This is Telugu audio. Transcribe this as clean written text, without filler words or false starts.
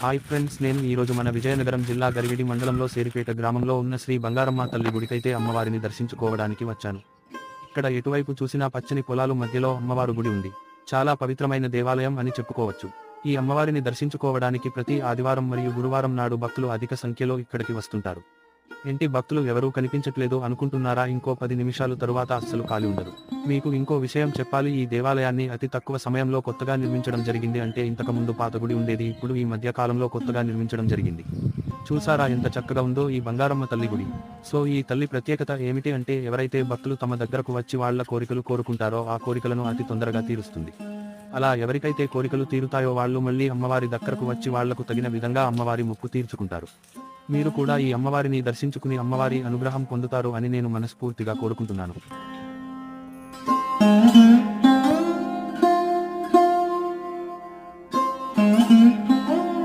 హాయ్ ఫ్రెండ్స్, నేను ఈరోజు మన విజయనగరం జిల్లా గరివిడి మండలంలో సేరిపేట గ్రామంలో ఉన్న శ్రీ బంగారమ్మ తల్లి గుడికైతే అమ్మవారిని దర్శించుకోవడానికి వచ్చాను. ఇక్కడ ఎటువైపు చూసినా పచ్చని పొలాలు మధ్యలో అమ్మవారు గుడి ఉంది. చాలా పవిత్రమైన దేవాలయం అని చెప్పుకోవచ్చు. ఈ అమ్మవారిని దర్శించుకోవడానికి ప్రతి ఆదివారం మరియు గురువారం నాడు భక్తులు అధిక సంఖ్యలో ఇక్కడికి వస్తుంటారు. ఏంటి భక్తులు ఎవరూ కనిపించట్లేదు అనుకుంటున్నారా? ఇంకో 10 నిమిషాలు తరువాత అస్సలు ఖాళీ ఉండరు. మీకు ఇంకో విషయం చెప్పాలి, ఈ దేవాలయాన్ని అతి తక్కువ సమయంలో కొత్తగా నిర్మించడం జరిగింది. అంటే ఇంతకుముందు పాత గుడి ఉండేది, ఇప్పుడు ఈ మధ్య కాలంలో కొత్తగా నిర్మించడం జరిగింది. చూసారా ఎంత చక్కగా ఉందో ఈ బంగారమ్మ తల్లి గుడి. సో ఈ తల్లి ప్రత్యేకత ఏమిటి అంటే, ఎవరైతే భక్తులు తమ దగ్గరకు వచ్చి వాళ్ళ కోరికలు కోరుకుంటారో ఆ కోరికలను అతి తొందరగా తీరుస్తుంది. అలా ఎవరికైతే కోరికలు తీరుతాయో వాళ్ళు మళ్ళీ అమ్మవారి దగ్గరకు వచ్చి వాళ్లకు తగిన విధంగా అమ్మవారి మొక్కు తీర్చుకుంటారు. మీరు కూడా ఈ అమ్మవారిని దర్శించుకుని అమ్మవారి అనుగ్రహం పొందుతారు అని నేను మనస్ఫూర్తిగా కోరుకుంటున్నాను.